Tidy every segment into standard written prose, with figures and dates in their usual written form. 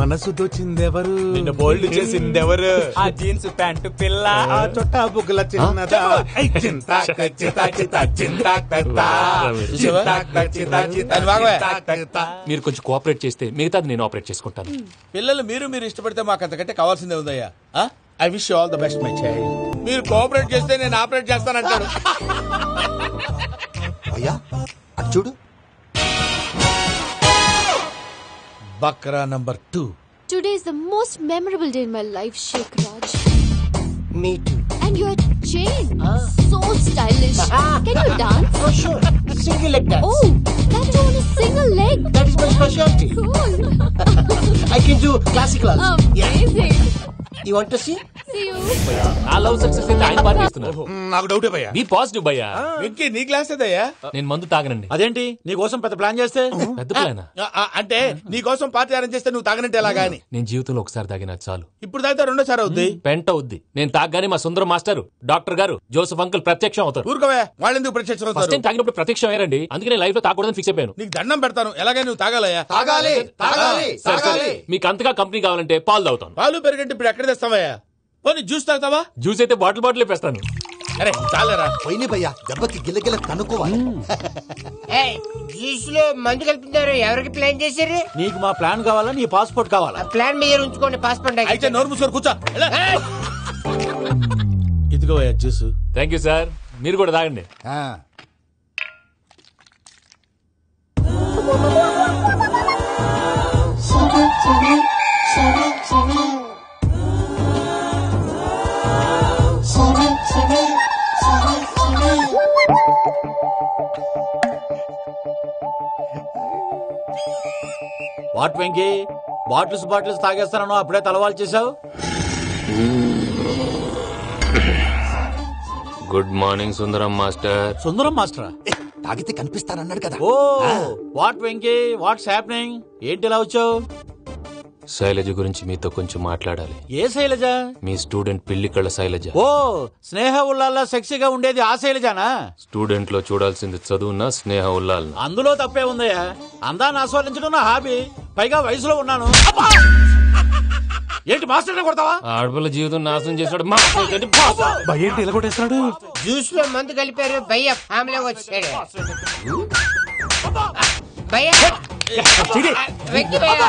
మనసు దోచిందెవరు, నిన్ను బోల్డ్ చేసిందెవరు, ఆ జీన్స్ ప్యాంటు పిల్ల, ఆ చొట్టా బుగ్గల చిన్నదా. మీరు కొంచెం కోఆపరేట్ చేస్తే మిగతాది నేను ఆపరేట్ చేసుకుంటాను. పిల్లలు మీరు ఇష్టపడితే మాకు అంతకంటే కావాల్సిందే ఉందయ్యా. I wish all the best my child. మీరు కోఆపరేట్ చేస్తే నేను ఆపరేట్ చేస్తానంటాను. అయ్యా అటు చూడు. Bakra number 2. Today is the most memorable day in my life, Sheikh Raj. Me too. And your chain, so stylish. Can you dance? Oh sure. Single leg dance. Oh, that too on a single leg. That is my specialty. Cool. I can do classical also. Amazing. You want to see? See you. ఆ love success అయితే ఆయన party చేస్తున్నారు. నాకు డౌటే భయ్యా. Be positive భయ్యా. వెంకీ నీ glass ఏదయ్యా? నేను మందు తాగనండి. అదేంటి నీ కోసం పెద్ద ప్లాన్ చేస్తే? పెద్ద ప్లానా? అంటే నీ కోసం పార్టీ అరేంజ్ చేస్తే నువ్వు తాగనంటే ఎలాగా అని. నేను జీవితంలో ఒకసారి తాగినా చాలు. ఇప్పుడు తాగితే రెండోసారి అవుద్ది. పెంట అవుద్ది. నేను తాగగానే మా సుందరం మాస్టర్, డాక్టర్ గారు, జోసెఫ్ అంకుల్ ప్రత్యక్షం అవుతారు. ఊరుకోవే, వాళ్ళు ఎందుకు ప్రత్యక్షం ఫస్ట్ అవుతారు? టైం తాగినప్పుడు ప్రత్యక్షం అయ్యారండి. అందుకే నేను లైఫ్ లో తాగకూడదని ఫిక్స్ అయిపోయాను. నీకు దండం పెడతాను, ఎలాగే నువ్వు తాగాలయ్యా. తాగాలి తాగాలి సరే, సరే. తాగాలి. మీకు అంతగా కంపెనీ కావాలంటే పాలు తాగుతాను. పాలు పెరిగంటే ఇప్పుడు ఎక్కడ తెస్తావయ్యా? పోనీ జ్యూస్ తాగుతావా? జ్యూస్ అయితే బాటిల్ వేస్తాను. అరే చాలేరా. పోయినే భయ్యా, దెబ్బకి గిల్లగిల్ల తనుకోవాలి. జ్యూస్ లో మందు కలుపుతున్నారు. ఎవరికి ప్లాన్ చేశారు? నీకు మా ప్లాన్ కావాలా, నీ పాస్పోర్ట్ కావాలా? ప్లాన్ మీరు ఉంచుకోండి, పాస్పోర్ట్ అయితే నోరు మూసుకొని కూర్చో. ఇదిగోయా జ్యూస్. Thank you sir. మీరు కూడా తాగండి. వాట్ వెంకీ, బాటిల్స్ తాగేస్తానో అప్పుడే తలవాలు చేసావు. Good morning Sundaram master. Sundaram మాస్టరా? తాగితే కనిపిస్తానన్నాడు కదా. Oh what Venky, what's happening? ఏంటి ఇలా వచ్చావు? శైలజ గురించి మీతో కొంచెం మాట్లాడాలి. ఏ శైలజ? మీ స్టూడెంట్ పిల్లి కళ్ళ శైలజ. ఓ స్నేహ ఉల్లాల్లో సెక్సీగా ఉండేది ఆ శైలజానా? స్టూడెంట్ లో చూడాల్సింది చదువున్న స్నేహ ఉల్లాల్. అందులో తప్పే ఉందయ్యా. అందాన్ని ఆస్వాదించడం నా హాబీ. పైగా వయసులో ఉన్నాను. ఏంటి మాస్టర్ కొడతావా? ఆడపిల్ల జీవితం నాశనం చేశాడు. ఏంటి ఇలా కొట్టేస్తున్నాడు? జ్యూస్ లో మందు కలిపారు. భయ్య ఫ్యామిలీ వచ్చాడు. భయ్య వెంకీ భయ్య,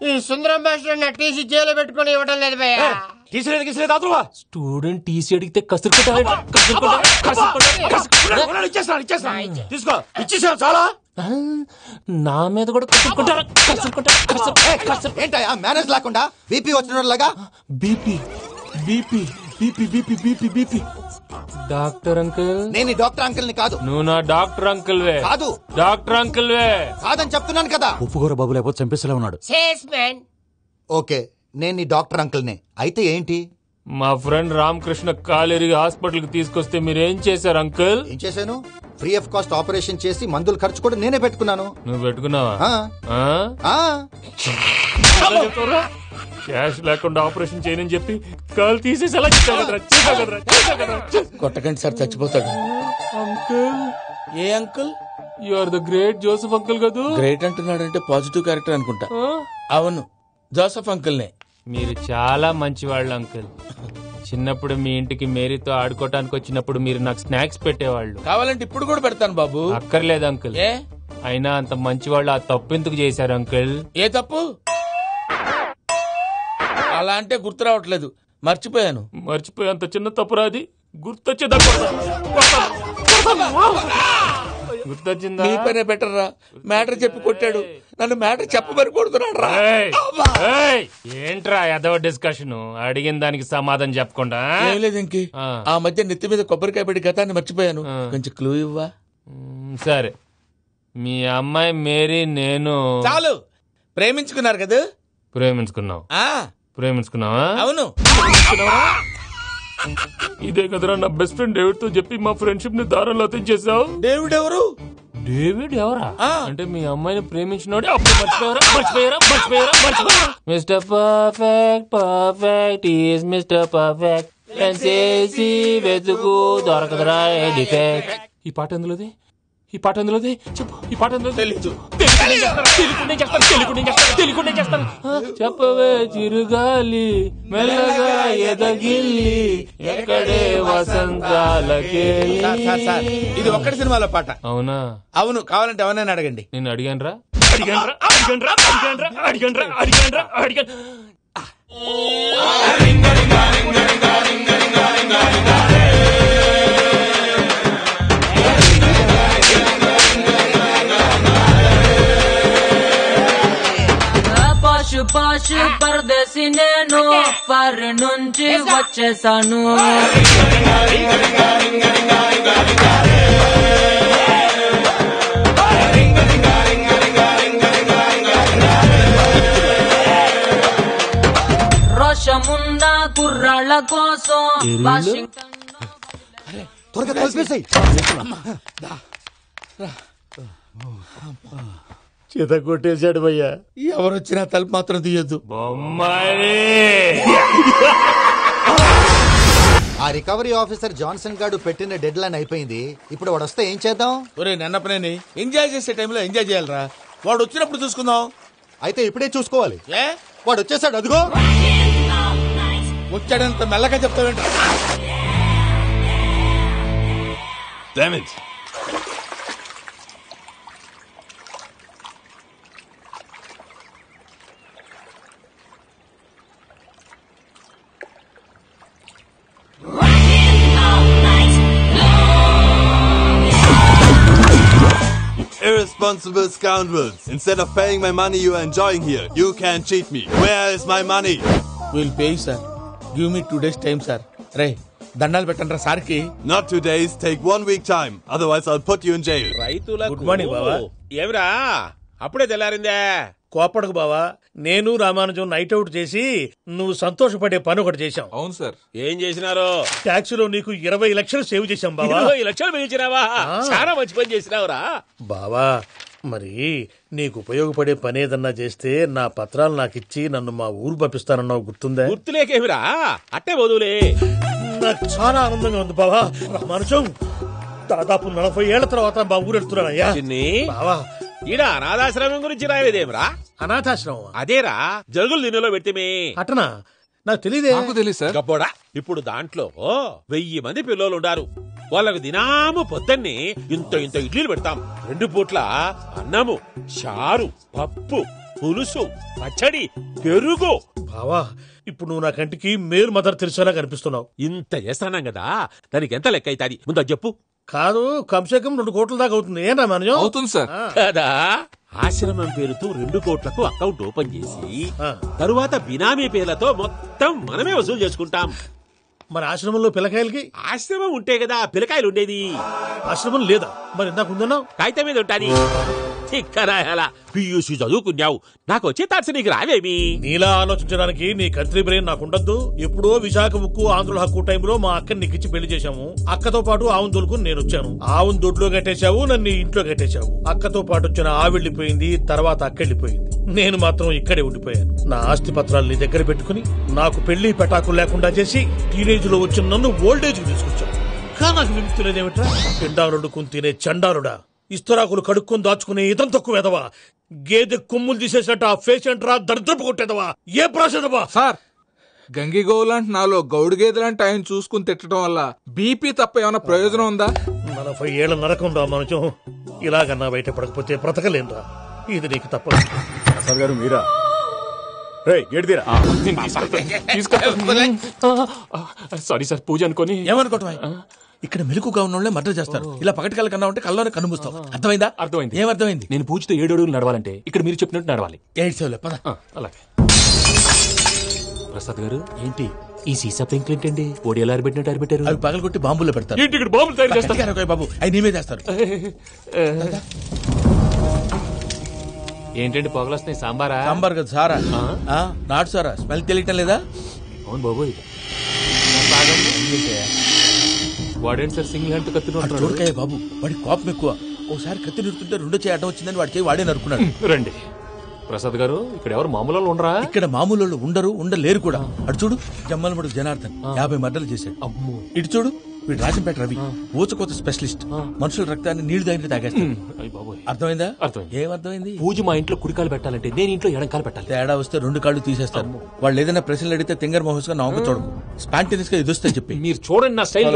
ఈ సుందరం భాష నా టీసీ జైలు పెట్టుకుని ఇవ్వడం లేదు భయ్య. స్టూడెంట్ టీసీ అడిగితే కసురు తీసుకో, ఇచ్చేసా చాలా. నా మీద కూడా కసురుకుంటారా? ఏంటయ్యా మేనేజ్ లేకుండా బీపీ వచ్చిన లాగా? BP BP BP BP BP BP. Doctor uncle, నేను డాక్టర్ అంకుల్ ని కాదు. నువ్వు నా డాక్టర్ అంకుల్ వే. కాదు డాక్టర్ అంకుల్ వే. కాదని చెప్తున్నాను కదా. ఉప్పుకూర బాబు లేకపోతే చంపేసేలా ఉన్నాడు. Sales man. ఓకే, నేను నీ డాక్టర్ అంకుల్ నే. అయితే ఏంటి? మా ఫ్రెండ్ రామకృష్ణ కాలేరికి హాస్పిటల్ కి తీసుకొస్తే మీరేం చేశారు అంకుల్? ఏం చేశాను? ఫ్రీ ఆఫ్ కాస్ట్ ఆపరేషన్ చేసి మందుల ఖర్చు కూడా నేనే పెట్టుకున్నాను. నువ్వు పెట్టుకున్నావా? క్యాష్ లేకుండా ఆపరేషన్ చేయనని చెప్పి కాల్ తీసేసి అలా కొట్టకండి సార్, చచ్చిపోతాడు. అంకుల్, ఏ uncle? You are the great Joseph uncle కదూ. గ్రేట్ అంటున్నాడంటే పాజిటివ్ క్యారెక్టర్ అనుకుంటా. అవును, జోసెఫ్ అంకుల్ నే. మీరు చాలా మంచివాళ్ళు అంకుల్. చిన్నప్పుడు మీ ఇంటికి మేరీతో ఆడుకోవటానికి వచ్చినప్పుడు మీరు నాకు స్నాక్స్ పెట్టేవాళ్ళు. కావాలంటే ఇప్పుడు కూడా పెడతాను బాబు. అక్కర్లేదు అంకుల్. ఏ అయినా అంత మంచివాళ్ళు ఆ తప్పు ఎందుకు చేశారు అంకుల్? ఏ తప్పు? అలా అంటే గుర్తు రావట్లేదు, మర్చిపోయాను. మర్చిపోయి అంత చిన్న తప్పురాది గుర్తొచ్చేదా? గుర్తొచ్చిందా? నీ పనే బెటర్ రా. మ్యాటర్ చెప్పి కొట్టాడు, నన్ను మ్యాటర్ చెప్పమని కొడుతున్నాడు రా. ఏంట్రా ఎదవ డిస్కషన్? అడిగిన దానికి సమాధానం చెప్పకుండా. ఏం లేదు ఇంకి, ఆ మధ్య నెత్తి మీద కొబ్బరికాయ పెట్టి గతాన్ని మర్చిపోయాను. కొంచెం క్లూ ఇవ్వా? సరే, మీ అమ్మాయి మేరీ నేను చాలు. ప్రేమించుకున్నారు కదా? ప్రేమించుకున్నావు. ప్రేమించుకున్నావా? అవును. ఇదే కదరా నా బెస్ట్ ఫ్రెండ్ డేవిడ్ తో చెప్పి మా ఫ్రెండ్షిప్ ని దారంలో తెంచేసావు. డేవిడ్ ఎవరు? డేవిడ్ ఎవరా? అంటే మీ అమ్మాయిని ప్రేమించినోడే. అప్పుడు మర్చిపోయారా? Mister perfect, perfect is mister perfect. చేసి వెతుకు దొరకదురా డిఫెక్ట్. ఈ పాట ఎందులోది? చెప్పు. ఈ పాట ఎందులో? తెలీదు. చెప్పవే చిరుగాలి మెల్లగా ఎదగిల్లి ఎక్కడే వసంతాలకే. సార్, ఇది ఒక్కటి సినిమాలో పాట. అవునా? అవును, కావాలంటే ఎవరైనా అడగండి. నేను అడిగాను. పాషు పాషు పరదేశి నేను పర్ నుంచి వచ్చేసాను. రోషమున్న కుర్రాళ్ళ కోసం వాషింగ్టన్ త్వరగా కలిపేసాయి. చేత కొట్టేశాడు భయ్యా. ఎవరు వచ్చినా తలుపు మాత్రం తీయొద్దు. ఆ రికవరీ ఆఫీసర్ జాన్సన్ గారు పెట్టిన డెడ్ లైన్ అయిపోయింది. ఇప్పుడు వాడు వస్తే ఏం చేద్దాం? ఒరే నన్నపనేని, ఎంజాయ్ చేసే టైంలో ఎంజాయ్ చేయాలరా. వాడు వచ్చినప్పుడు చూసుకుందాం. అయితే ఇప్పుడే చూసుకోవాలి. ఏ వాడు వచ్చేసాడు, అదిగో. వచ్చాడంత మెల్లగా చెప్తావేంట? Irresponsible scoundrels. Instead of paying my money you are enjoying here, you can cheat me. Where is my money? We'll pay, sir. Give me 2 days time, sir. రే దండాలు పెట్టండి రా సార్కి. Not 2 days, take 1 week time. Otherwise I'll put you in jail. Good morning బావా. ఏమిరా అప్పుడే తెల్లారిందే? కోపడకు బావా, నేను Ramanujam night out చేసి నువ్వు సంతోషపడే పని ఒకటి చేశాం. అవును సార్. ఏం చేసినారు? ట్యాక్సీలో నీకు 20 లక్షలు సేవ్ చేశాం బావా. 20 లక్షలు మిగిల్చినావా? చాలా మంచి పని చేసినావురా బావా. మరి నీకు ఉపయోగపడే పని ఏదన్నా చేస్తే నా పత్రాలు నాకిచ్చి నన్ను మా ఊరు పంపిస్తానన్నావు, గుర్తుందా? గుర్తులేకేమిరా, అట్టే వదులే. నాకు చాలా ఆనందంగా ఉంది బావా. రామానుజం, దాదాపు 40 ఏళ్ల తర్వాత మా ఊరు వెళ్తున్నానయ్యా. బావా, ఈడ అనాథాశ్రమం గురించి రాయలేదేమిరా? అనాథాశ్రమం అదేరా, జరుగులు దీనిలో పెట్టిమే. అటనా? నాకు తెలియదే. నాకు తెలియదు సార్. గబ్బోడా, ఇప్పుడు దాంట్లో 1000 మంది పిల్లలు ఉండారు. వాళ్ళకు దినాము పొద్దున్నే ఇంత ఇంత ఇడ్లీలు పెడతాం. 2 పూట్ల అన్నము, చారు, పప్పు, పులుసు, పచ్చడి, పెరుగు. బావా, ఇప్పుడు నువ్వు నా కంటికి మేలు మదర్ తెలిసేలా కనిపిస్తున్నావు. ఇంత చేస్తానం కదా, దానికి ఎంత లెక్క అవుతుంది ముందు చెప్పు. కాదు, కంసేకం 2 కోట్ల దాకా అవుతుంది. ఏం రామానుజం? అవుతుంది సార్. కదా, ఆశ్రమం పేరుతో 2 కోట్లకు అకౌంట్ ఓపెన్ చేసి తరువాత బినామీ పేర్లతో మొత్తం మనమే వసూలు చేసుకుంటాం. మరి ఆశ్రమంలో పిల్లకాయలకి? ఆశ్రమం ఉంటే కదా పిల్లకాయలు ఉండేది. ఆశ్రమం లేదా? మరి ఇందాక ఉందన్నావు. కాగితం మీద ఉంటాది. చిక్కరాయాల పియూసీ చదువుకున్నావు, నాకు వచ్చే తాట్స్ నీకు రావేమి? నీలా ఆలోచించడానికి నీ కత్రి బ్రెయిన్ నాకుండద్దు. ఎప్పుడో విశాఖ ఉక్కు ఆంధ్రుల హక్కు టైంలో మా అక్కని నీకిచ్చి పెళ్లి చేశాము. అక్కతో పాటు ఆవును దొడుకుని నేను వచ్చాను. ఆవును దొడ్లో కట్టేశావు, నన్ను ఇంట్లో కట్టేశావు. అక్కతో పాటు వచ్చిన ఆవిళ్ళిపోయింది, తర్వాత అక్కెళ్ళిపోయింది. నేను మాత్రం ఇక్కడే ఉండిపోయాను. నా ఆస్తి పత్రాలు నీ దగ్గర పెట్టుకుని నాకు పెళ్లి పెటాకులు లేకుండా చేసి టీనేజ్ లో వచ్చిన నన్ను ఓల్డేజ్ కి తీసుకొచ్చావు. కానీ నాకు విముక్తి లేదేమిట్రా? పిండారుడుకుని తినే చండారుడా, ఇస్తరాకులు కడుక్కొని దాచుకునే ఇతం తక్కువ ఎదవా, గేదె కొమ్ములు తీసేసట ఆ పేషెంట్ రా దరిద్రపు కొట్టేదవా, ఏ ప్రాసెదవా? సార్, గంగి గోవులాంటి నాలో గౌడు గేదెలాంటి ఆయన చూసుకుని తిట్టడం వల్ల బీపీ తప్ప ఏమైనా ప్రయోజనం ఉందా? 40 ఏళ్ల నరకం రా మనుషం. ఇలాగన్నా బయట పడకపోతే బ్రతకలేనురా. ఇది నీకు తప్పదు. సార్ గారు మీరా? సారీ సార్, పూజ అనుకోని. ఏమనుకోవటం? ఇక్కడ మెలకుగా ఉన్న వాళ్ళే మర్డర్ చేస్తారు. ఇలా పగటి కళ్ళ కన్నా ఉంటే కళ్ళలోనే కనుమూస్తావు. అర్థమైందా? అర్థమైంది. ఏమర్థమైంది? నేను పూజతో 7 అడుగులు నడవాలంటే ఇక్కడ మీరు చెప్పినట్టు నడవాలి. 8 సేవలే పద. అలాగే. ప్రసాద్ గారు, ఏంటి ఈ సీసా పెంకులు ఏంటండి? ఓడి ఎలా అరబెట్టినట్టు అరబెట్టారు? అవి పగలగొట్టి బాంబుల్లో పెడతారు. ఏంటి ఇక్కడ బాంబులు తయారు చేస్తారు? బాబు, అవి నీమే చేస్తారు. ఏంటండి పొగలొస్తున్నాయి? సాంబారా? సాంబార్ కదా సారా. నాటు సారా. స్మెల్ తెలియటం లేదా? అవును బాబోయ్. వాడేంటి సార్ సింగిల్ హ్యాండ్ కత్తి చూడకాయ బాబు, వాడి కోపం ఎక్కువ. ఓసారి కత్తి నిరుతుంటే 2 చేయి అడ్డం వచ్చిందని వాడి చేయి వాడే నరుకున్నాడు. రండి ప్రసాద్ గారు, ఇక్కడ ఎవరు మామూలు ఉండరా? ఇక్కడ మామూలు ఉండరు, ఉండలేరు కూడా. అటు చూడు, జమ్మలమడుగు జనార్దన్ 50 మర్డర్లు చేశాడు. ఇటు చూడు, వీడు రాజంపేట రవి ఊచకోత స్పెషలిస్ట్. మనుషుల రక్తాన్ని నీళ్లు దగ్గర తాగేస్తాడు. అర్థమైందా? ఏమర్థమైంది? పూజ మా ఇంట్లో కుడికాలు పెట్టాలంటే నేను ఇంట్లో ఎడంకాలు పెట్టాలి. తేడా వస్తే 2 కాళ్ళు తీసేస్తారు. వాళ్ళు ఏదైనా ప్రశ్నలు అడిగితే తింగర్ మహోస్ గా నవ్వు చూడకు. స్పాంటినియస్ గా ఎదుస్తా చెప్పి మీరు చూడండి నా స్టైల్.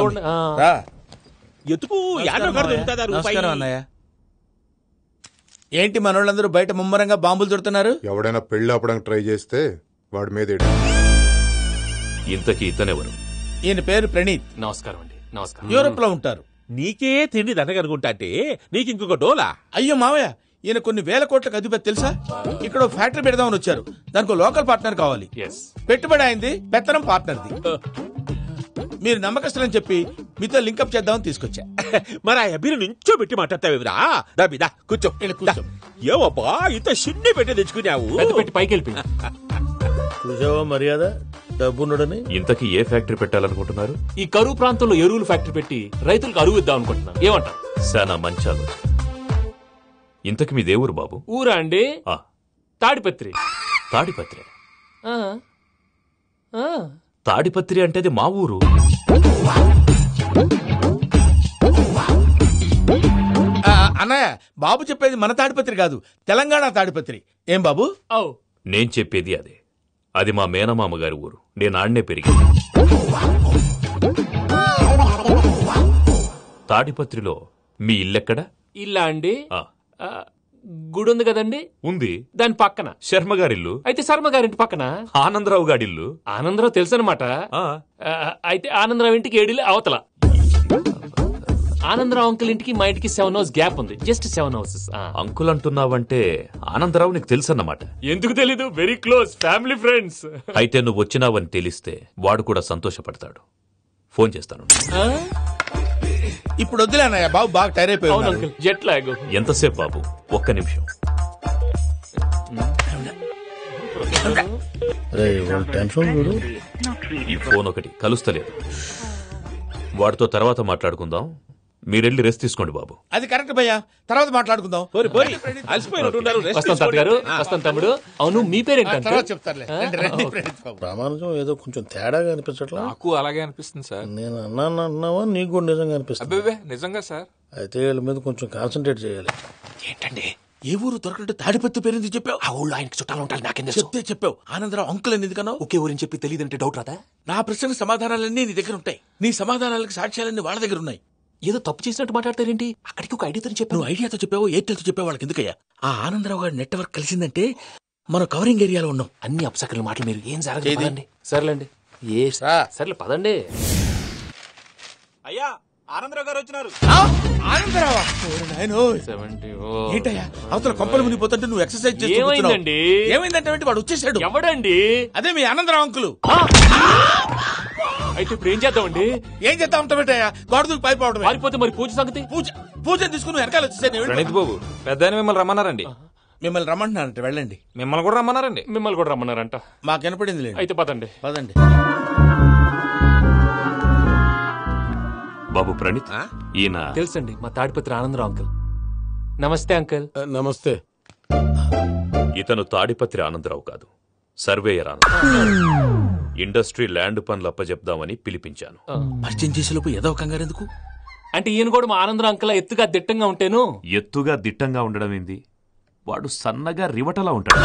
ఎతుకు యాడో కాడ దొరుకుతుందా రూపాయి? నమస్కారం అన్నయ్య. ఏంటి మనోళ్ళందరూ బయట ముమ్మరంగా బాంబులు దొరుకుతున్నారు? ఎవడైనా పెళ్లి ఆపడానికి ట్రై చేస్తే వాడి మీద ఇంతకీ ఇతనెవరు? ఈయన పేరు ప్రణీత్. నమస్కారం అండి. నమస్కారం. యూరోప్ లో ఉంటారు. నీకే తిండి దండగనుకుంటా అంటే నీకు ఇంకొక డోలా? అయ్యో మావయ్య, ఈయన కొన్ని వేల కోట్లకు అధిపతి తెలుసా? ఇక్కడ ఫ్యాక్టరీ పెడదామని వచ్చారు. దానికి లోకల్ పార్ట్నర్ కావాలి. పెట్టుబడి అయింది, పెత్తనం పార్ట్నర్ది. మీరు నమ్మకస్తులని చెప్పి మీతో లింకప్ చేద్దామని తీసుకొచ్చా. మరి ఆ అబ్బిని నుంచో పెట్టి మాట్లాడతావేమిరా? దాబిదా కూర్చో. ఏవబ్బా ఇంత సిన్ని పెట్టి తెచ్చుకున్నావు? పెట్టి పైకి వెళ్ళిపోయి చూసావా మర్యాద డబ్బున్నడని. ఇంతకీ ఏ ఫ్యాక్టరీ పెట్టాలనుకుంటున్నారు? ఈ కరువు ప్రాంతంలో ఎరువులు ఫ్యాక్టరీ పెట్టి రైతులకు అరువు ఇద్దాం అనుకుంటున్నాను. ఏమంటారు? శానా మంచి ఆలోచన. ఇంతకి మీ దేవురు బాబు? ఊరా అండి? తాడిపత్రి. తాడిపత్రి? తాడిపత్రి అంటే అది మా ఊరు. అన్నయ్య, బాబు చెప్పేది మన తాడిపత్రి కాదు, తెలంగాణ తాడిపత్రి. ఏం బాబు? నేను చెప్పేది అదే. అది మా మేనమామ గారి ఊరు. నేను ఆడనే పెరిగింది. తాడిపత్రిలో మీ ఇల్లెక్కడ? ఇల్లా అండి? గుడి ఉంది కదండి. ఉంది. దాని పక్కన శర్మ గారిల్లు. అయితే శర్మ గారింటి పక్కన ఆనందరావు గారిల్లు. ఆనందరావు తెలుసు అనమాట. అయితే ఆనందరావు ఇంటికి 7 అవతల. ఆనందరావు అంకుల్ ఇంటికి మా ఇంటికి 7 hours గ్యాప్ ఉంది. Just 7 hours. అంకుల్ అంటున్నావంటే ఆనందరావు నీకు తెలుసన్నమాట. ఎందుకు తెలీదు? Very close family friends. అయితే నువ్వు వచ్చినావని తెలిస్తే వాడు కూడా సంతోషపడతాడు. ఫోన్ చేస్తాను. ఇప్పుడు వద్దులే అన్నయ్య, బాబు బాగా టైర్ అయిపోయాడు. Jet lag. ఎంతసేపు బాబు? ఒక్క నిమిషం. ఈ ఫోన్ ఒకటి కలుస్తలేదు. వాడితో తర్వాత మాట్లాడుకుందాం. మీరెళ్ళి రెస్ట్ తీసుకోండి బాబు. అది కరెక్ట్ భయ్యా, తర్వాత మాట్లాడుకుందాం. వస్తాం తాత గారు. వస్తాం తమ్ముడు. అవును, మీ పేరేంటంటే? ప్రామాణికం ఏదో కొంచెం తేడాగా అనిపించట్లా? నాకు అలాగే అనిపిస్తుంది సార్. నేను అన్నావా నీకు కూడా నిజంగా అనిపిస్తుంది? నిజంగా సార్. అయితే వీళ్ళ మీద కొంచెం కాన్సన్ట్రేట్ చేయాలి. ఏంటండి ఏ ఊరు దొరకట్టు తాడిపత్రి పేరు ఎందుకు చెప్పావు? ఆ ఊళ్ళో ఆయనకి చుట్టాలు ఉంటారు. నాకేం చెప్తే చెప్పావు. ఆనందరావు అంకుల్ అని ఎందుకన్నావు? ఒకే ఊరిని చెప్పి తెలియదంటే డౌట్ రాదా? నా ప్రశ్నకు సమాధానాలన్నీ నీ దగ్గర ఉంటాయి. నీ సమాధానాలకు సాక్ష్యాలన్నీ వాళ్ళ దగ్గర ఉన్నాయి. ఏదో తప్పు చేసినట్టు మాట్లాడతారేంటి? అక్కడికి ఒక ఐడియాతో చెప్పావు. నువ్వు ఐడియాతో చెప్పావు, ఎయిర్టెల్తో చెప్పావు. వాళ్ళకి ఎందుకయ్యా? ఆ ఆనందరావు గారి నెట్వర్క్ కలిసిందంటే మనం కవరింగ్ ఏరియాలో ఉన్నాం. అన్ని అప్సకర్ల మాటలు మీరు ఏం జరగదండి. సర్లేండి. సర్లే పదండి. అయ్యా, ఆనందరావు గారు వచ్చినారు. ఆనందరావా? ఏంటయ్యా అవతల కొంపలు మునిగిపోతుంటే నువ్వు ఎక్సర్సైజ్ చేస్తూ ఏమైందండి? ఏమైందంటే వాడు వచ్చేసాడు. ఎవడండి? అదే మీ ఆనందరావు అంకులు. అయితే ఇప్పుడు ఏం చేద్దామండి? ఏం చేద్దాం ఉంటావేటయ్యా? గోడ దూకి పైపోవడం. పారిపోతే మరి పూజ సంగతి? పూజ తీసుకుని వెనకాల వచ్చేసాను. ప్రణీత్ బాబు, పెద్ద మిమ్మల్ని రమ్మన్నారండి. మిమ్మల్ని రమ్మంటున్నారంట, వెళ్ళండి. మిమ్మల్ని కూడా రమ్మన్నారండి. మిమ్మల్ని కూడా రమ్మన్నారంట. మాకు వినపడింది. అయితే పదండి. పదండి. బాబు ప్రణీత్, ఈయన తెలుసండి, మా తాడిపత్రి ఆనందరావు అంకుల్. నమస్తే అంకుల్. నమస్తే. ఇతను తాడిపత్రి ఆనందరావు కాదు, సర్వేయర్ ఆనందరావు. ఇండస్ట్రీ ల్యాండ్ పనులు అప్పచెప్దామని పిలిపించాను. పరిచయం చేసేలోపు ఏదో కంగారు ఎందుకు? అంటే ఈయన కూడా మా ఆనందరావు అంకుల్ ఎత్తుగా దిట్టంగా ఉంటాను. ఎత్తుగా దిట్టంగా ఉండడం ఏంది? వాడు సన్నగా రివటలా ఉంటాడు.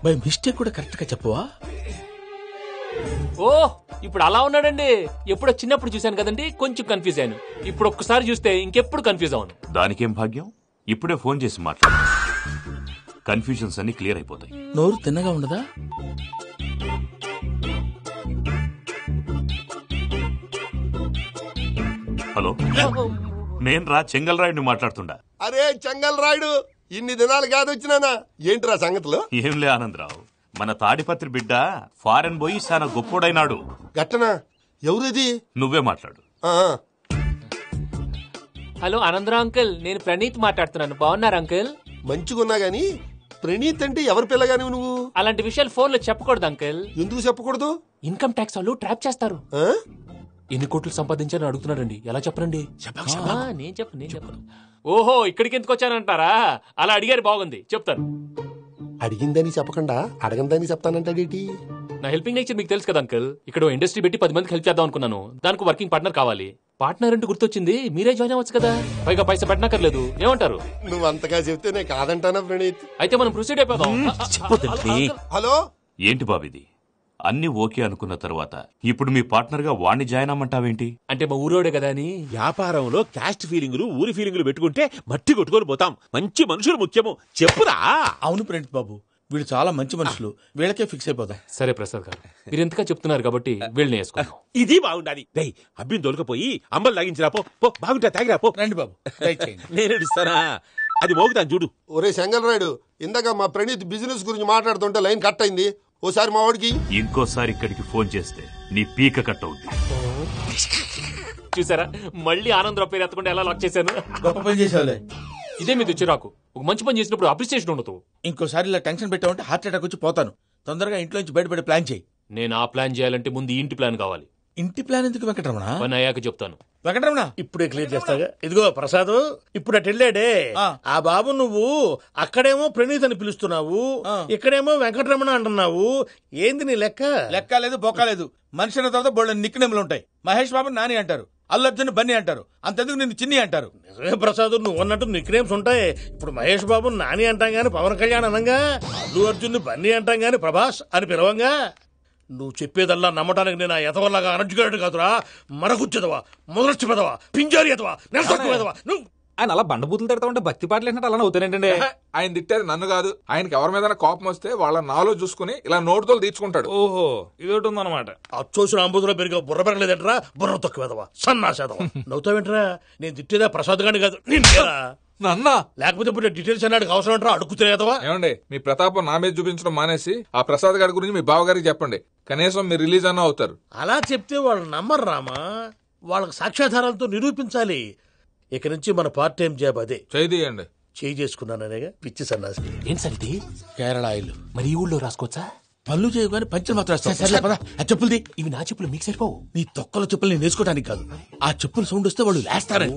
బై మిస్టేక్ కూడా కరెక్ట్ గా చెప్పవా? ఓ, ఇప్పుడు అలా ఉన్నాడండి. ఎప్పుడో చిన్నప్పుడు చూశాను కదండి, కొంచెం కన్ఫ్యూజ్ అయ్యాను. ఇప్పుడు ఒక్కసారి చూస్తే ఇంకెప్పుడు కన్ఫ్యూజ్ అవును. దానికేం భాగ్యం? ఇప్పుడే ఫోన్ చేసి మాట్లాడు. కన్ఫ్యూజన్స్ అన్ని క్లియర్ అయిపోతాయి. నోరు తిన్నగా ఉండదా? హలో, నేను రా చెంగల్ రాయుడిని మాట్లాడుతుండా. అరే చెంగల్ రాయుడు, ఇన్ని దినాలు కాదు వచ్చినానా? ఏంట్రా సంగతులు? ఏంలే ఆనందరావు, మన తాడిపత్రి బిడ్డ ఫారెన్ పోయి చాలా గొప్పోడైనాడు. గట్టనా? ఎవరిది? నువ్వే మాట్లాడు. హలో ఆనందరావు అంకుల్, నేను ప్రణీత్ మాట్లాడుతున్నాను. బాగున్నారు అంకుల్? మంచిగున్నా గాని ప్రణీత్ అంటే ఎవరి పిల్లగాని నువ్వు? అలాంటి విషయాలు ఫోన్ లో చెప్పకూడదు అంకుల్. ఎందుకు చెప్పకూడదు? ఇన్కమ్ ట్యాక్స్ వాళ్ళు ట్రాప్ చేస్తారు. ఎన్ని కోట్లు సంపాదించాలని అడుగుతున్నారండి. ఎలా చెప్పరండి? నేను చెప్పను. ఓహో, ఇక్కడికి ఎందుకు వచ్చానంటారా? అలా అడిగారు, బాగుంది, చెప్తాను. అడిగిందని చెప్పకుండా అడగందని చెప్తానంటాడేటి? నా హెల్పింగ్ నేచర్ మీకు తెలుసు కదా అంకుల్. ఇక్కడ ఇండస్ట్రీ పెట్టి 10 మందికి హెల్ప్ చేద్దాం అనుకున్నాను. దానికి వర్కింగ్ పార్ట్నర్ కావాలి. పార్ట్నర్ అంటే గుర్తొచ్చింది, మీరే జాయిన్ అవ్వచ్చు కదా, పైగా పైసా పెట్టనక్కర్లేదు. ఏమంటారు? నువ్వు అంతగా చెప్తేనే కాదంటానా ప్రణీత్? అయితే మనం ప్రొసీడ్ అయిపోదాం. హలో, ఏంటి బాబిది? అన్ని ఓకే అనుకున్న తర్వాత ఇప్పుడు మీ పార్ట్నర్ గా వాణ్ణి జాయిన్ అమ్మంటావేంటి? అంటే మా ఊరోడే కదా అని. వ్యాపారంలో క్యాస్ట్ ఫీలింగులు ఊరి ఫీలింగులు పెట్టుకుంటే మట్టి కొట్టుకొని పోతాం. మంచి మనుషులు ముఖ్యము, చెప్పురా. అవును ప్రణీత్ బాబు, వీళ్ళు చాలా మంచి మనుషులు, వీళ్ళకే ఫిక్స్ అయిపోదాం. సరే ప్రసాద్ గారు, మీరు ఎంతగా చెప్తున్నారు కాబట్టి వీళ్ళని వేసుకున్నాం. ఇది బాగుండాలి. డై అబ్బిని దొలకపోయి అంబలు లాగించిరా పో. పో బాగుంటా, తాగిరా పో. రండి బాబు, దయచేయండి. నేను ఇస్తానా? అది మోగుతాను చూడు. ఒరే చెంగల్ రాయుడు, ఇందాక మా ప్రణీత్ బిజినెస్ గురించి మాట్లాడుతుంటే లైన్ కట్ అయింది. ఓసారి మా వాడికి ఇంకోసారి ఇక్కడికి ఫోన్ చేస్తే నీ పీక కట్ అవుద్ది. చూసారా, మళ్ళీ ఆనందరావు పేరు ఎత్తకుండా ఎలా లాక్ చేశాను. గొప్ప పని చేసావులే. ఇదే మీద చిరాకు. ఒక మంచి పని చేసినప్పుడు అప్రిసియేషన్ ఉండదు. ఇంకోసారి ఇలా టెన్షన్ పెట్టామంటే హార్ట్ అటాక్ వచ్చి పోతాను. తొందరగా ఇంట్లో నుంచి బయటపడే ప్లాన్ చేయి. నేను ఆ ప్లాన్ చేయాలంటే ముందు ఈ ఇంటి ప్లాన్ కావాలి. ఇంటి ప్లాన్ ఎందుకు వెంకటరమణ? పని అయ్యాక చెప్తాను. వెంకటరమణ ఇప్పుడే క్లియర్ చేస్తాగా. ఇదిగో ప్రసాద్, ఇప్పుడు అటు వెళ్ళాడే ఆ బాబు, నువ్వు అక్కడేమో ప్రణీత్ అని పిలుస్తున్నావు, ఇక్కడేమో వెంకటరమణ అంటున్నావు. ఏంది నీ లెక్క? లెక్క లేదు, బొక్క లేదు. మనిషి అన్న తర్వాత బోళ్ళ నిక్నెములు ఉంటాయి. మహేష్ బాబు నాని అంటారు, అల్లు అర్జున్ బన్నీ అంటారు, అంతెందుకు నిన్ను చిన్ని అంటారు. నిజమే ప్రసాద్, నువ్వు అన్నట్టు నిక్నేమ్స్ ఉంటాయి. ఇప్పుడు మహేష్ బాబు నాని అంటాం గాని పవన్ కళ్యాణ్ అనంగా, అల్లు అర్జున్ బన్నీ అంటాం గాని ప్రభాస్ అని పిలవంగా. నువ్వు చెప్పేదల్లా నమ్మటానికి నేను ఎతవల్లాగా అనర్జుకేటెడ్ కాదురా. మరగుచ్చదవా, మొదలచ్చి పెదవా, పింజారి ఎదవా, నెలసొక్కుదవా. నువ్వు ఆయన అలా బండబూతులు తిడతా ఉంటే భక్తి పాటలు ఏంటంటే అలా అవుతానంటే. ఆయన తిట్టేది నన్ను కాదు, ఆయనకి ఎవరి మీద కోపం వస్తే వాళ్ళ నాలో చూసుకుని ఇలా నోటుతో తీర్చుకుంటాడు. ఓహో, ఇదొకటి ఉందన్నమాట. అచ్చోసిన అంబుధులో పెరిగా బుర్ర పెరగలేదంటరా, బుర్ర తొక్కువేదవా, సన్నాసేదవా. నవ్వుతావేంట్రా? నేను తిట్టేదా ప్రసాద్ గాని కాదు, నిన్నేరా. నన్నా? లేకపోతే ఇప్పుడు డీటెయిల్స్ అన్నాడు అవసరం అంటారా? అడుగుతులేదవా? ఏమండి, మీ ప్రతాపం నా మీద చూపించడం మానేసి ఆ ప్రసాద్ గారి గురించి మీ బావగారికి చెప్పండి. కనీసం మీరు రిలీజ్ అన్న అవుతారు. అలా చెప్తే వాళ్ళు నమ్మరు రామా. వాళ్ళకి సాక్ష్యాధారాలతో నిరూపించాలి. ఇక నుంచి మన పార్ట్ టైం జాబ్ అదే. చేయండి. చేయి చేసుకున్నాననేగా పిచ్చి సన్నాసి. ఏం సార్ ఇది? కేరళ ఆయిల్. మరి ఈ ఊళ్ళో రాసుకోవచ్చా? పళ్ళు చేయు కానీ పంచలు మాత్రం వేస్తాం. ఆ చెప్పులది. ఇవి నా చెప్పులు మీకు సరిపోవు. నీ తొక్కల చెప్పులు నేను వేసుకోవడానికి కాదు, ఆ చెప్పులు సౌండ్ వస్తే వాళ్ళు లేస్తారని.